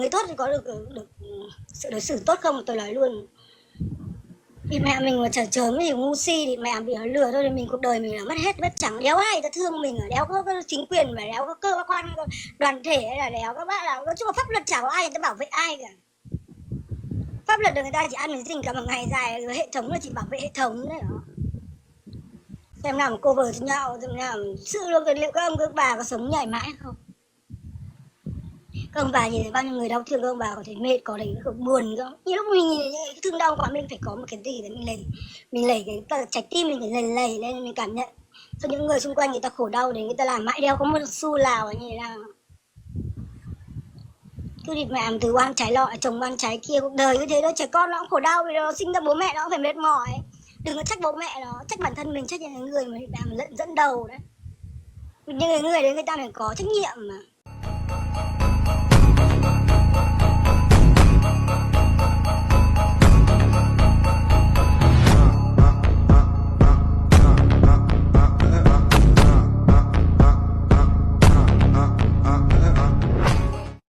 người tốt thì có được sự đối xử tốt không, tôi nói luôn. Vì mẹ mình mà chởn chớn thì ngu si thì mẹ bị nó lừa thôi, thì mình cuộc đời mình là mất hết, mất chẳng đéo ai ta thương mình, ở đéo có chính quyền, mà đéo có cơ quan đoàn thể, hay là đéo các bác nào, nói chung là pháp luật chả có ai người ta bảo vệ ai cả. Pháp luật được người ta chỉ ăn miếng dinh cả một ngày dài, hệ thống là chỉ bảo vệ hệ thống đấy đó. Xem nào mà cô vợ cho nhau, xem nào sự luôn, liệu các ông các bà có sống nhảy mãi không? Các ông bà nhìn thấy bao nhiêu người đau thương, các ông bà có thấy mệt, có thấy buồn không? Nhiều lúc mình nhìn thấy thương đau quá, mình phải có một cái gì để mình lầy cái trái tim mình phải lầy lên, mình cảm nhận cho những người xung quanh người ta khổ đau, để người ta làm mãi đeo có một xu nào như thế nào. Cứ địt mẹ từ oan trái lọ chồng oan trái kia, cuộc đời như thế đó, trẻ con nó cũng khổ đau vì nó sinh ra bố mẹ nó cũng phải mệt mỏi. Đừng có trách bố mẹ nó, trách bản thân mình, trách những người mà làm dẫn đầu đấy. Những người đấy người ta phải có trách nhiệm mà.